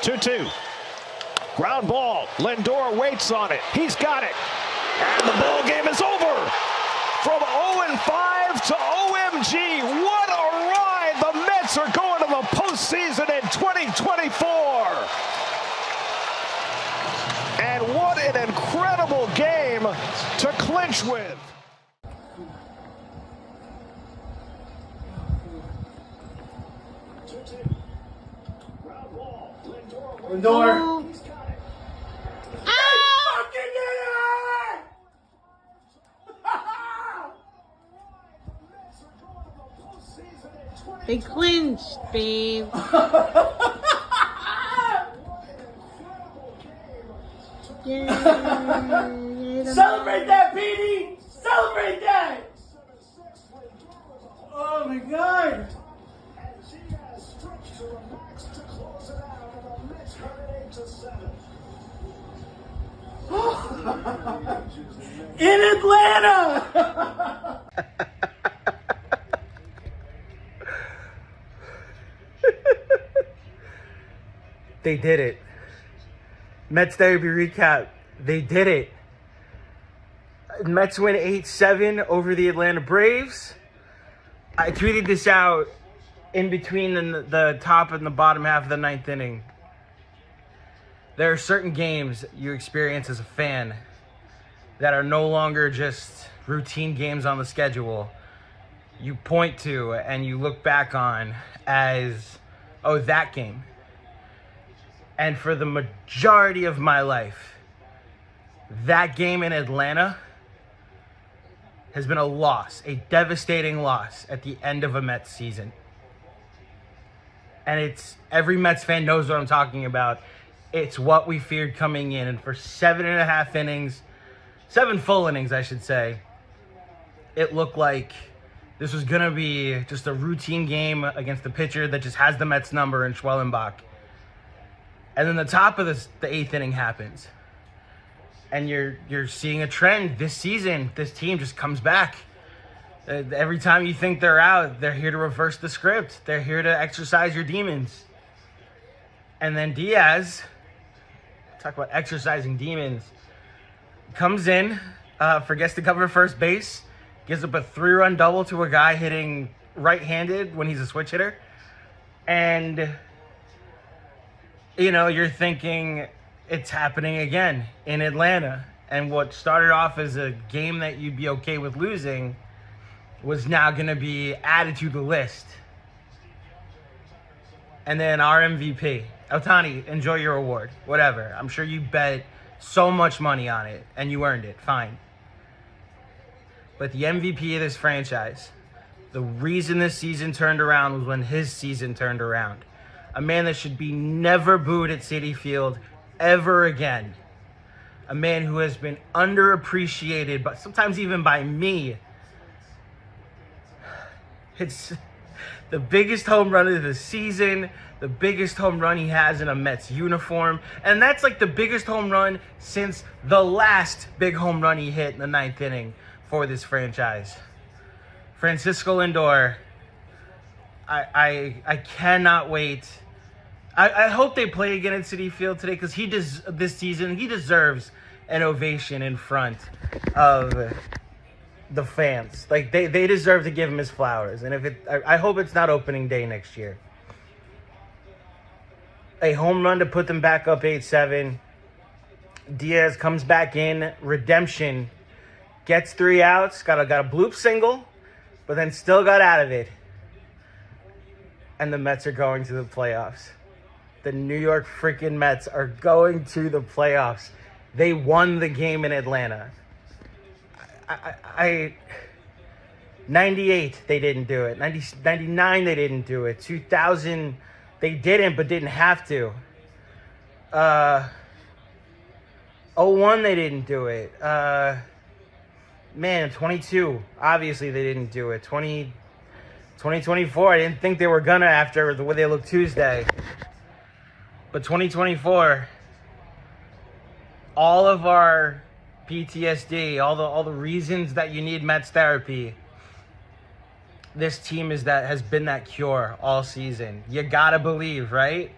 2-2. Ground ball. Lindor waits on it. He's got it. And the ball game is over. From 0-5 to OMG. What a ride. The Mets are going to the postseason in 2024. And what an incredible game to clinch with. Lindor. They clinched, babe. Celebrate that, Petey! Celebrate that! Oh my God! In Atlanta! They did it. Mets therapy recap. They did it. Mets win 8-7 over the Atlanta Braves. I tweeted this out in between the top and the bottom half of the ninth inning. There are certain games you experience as a fan that are no longer just routine games on the schedule. You point to and you look back on as, oh, that game. And for the majority of my life, that game in Atlanta has been a loss, a devastating loss at the end of a Mets season. And it's, every Mets fan knows what I'm talking about. It's what we feared coming in. And for 7.5 innings, 7 full innings, I should say, it looked like this was going to be just a routine game against the pitcher that just has the Mets number in Schwellenbach. And then the top of the 8th inning happens. And you're seeing a trend this season. This team just comes back. Every time you think they're out, they're here to reverse the script. They're here to exercise your demons. And then Diaz, talk about exercising demons, comes in, forgets to cover first base, gives up a 3-run double to a guy hitting right-handed when he's a switch hitter. And, you know, you're thinking it's happening again in Atlanta. And what started off as a game that you'd be okay with losing was now going to be added to the list. And then our MVP, Ohtani, enjoy your award, whatever. I'm sure you bet so much money on it, and you earned it, fine. But the MVP of this franchise, the reason this season turned around was when his season turned around. A man that should be never booed at Citi Field ever again. A man who has been underappreciated, but sometimes even by me. It's the biggest home run of the season, the biggest home run he has in a Mets uniform, and that's like the biggest home run since the last big home run he hit in the 9th inning for this franchise. Francisco Lindor, I cannot wait. I hope they play again at Citi Field today because this season he deserves an ovation in front of the fans. Like they deserve to give him his flowers. And I hope it's not opening day next year. A home run to put them back up 8-7. Diaz comes back in, redemption, gets 3 outs, got a bloop single, but then still got out of it. And the Mets are going to the playoffs. The New York freaking Mets are going to the playoffs. They won the game in Atlanta. 98, they didn't do it. 99, they didn't do it. 2000, they didn't, but didn't have to. 01, they didn't do it. 22, obviously they didn't do it. 2024, I didn't think they were gonna after the way they looked Tuesday. But 2024, all of our PTSD, all the reasons that you need Mets therapy, this team has been that cure all season. You gotta believe, right?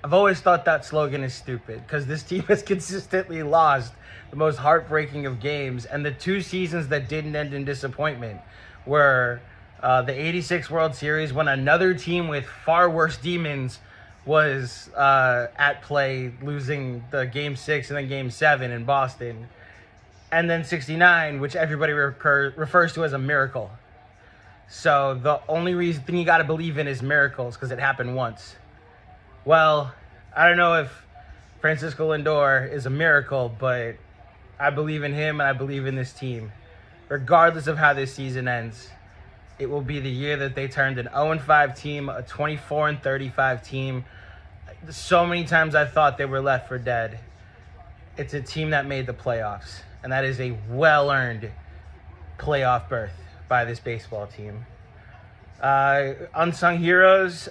I've always thought that slogan is stupid because this team has consistently lost the most heartbreaking of games, and the 2 seasons that didn't end in disappointment were the '86 World Series, when another team with far worse demons was at play, losing the Game 6 and then Game 7 in Boston, and then '69, which everybody refers to as a miracle. So the only thing you got to believe in is miracles because it happened once. Well, I don't know if Francisco Lindor is a miracle, but I believe in him and I believe in this team. Regardless of how this season ends, it will be the year that they turned an 0-5 team, a 24-35 team. So many times I thought they were left for dead. It's a team that made the playoffs, and that is a well-earned playoff berth by this baseball team. Unsung heroes,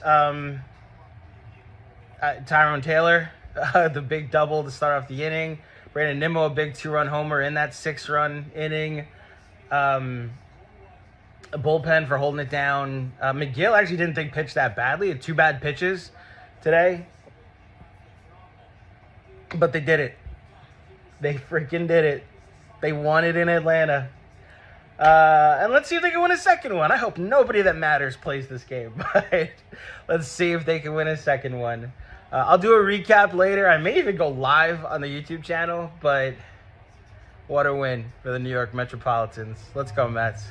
Tyrone Taylor, the big double to start off the inning. Brandon Nimmo, a big 2-run homer in that 6-run inning. A bullpen for holding it down. McGill actually didn't think pitched that badly. Had 2 bad pitches today. But they did it. They freaking did it. They won it in Atlanta. And let's see if they can win a second one. I hope nobody that matters plays this game. But let's see if they can win a second one. I'll do a recap later. I may even go live on the YouTube channel. But what a win for the New York Metropolitans. Let's go, Mets.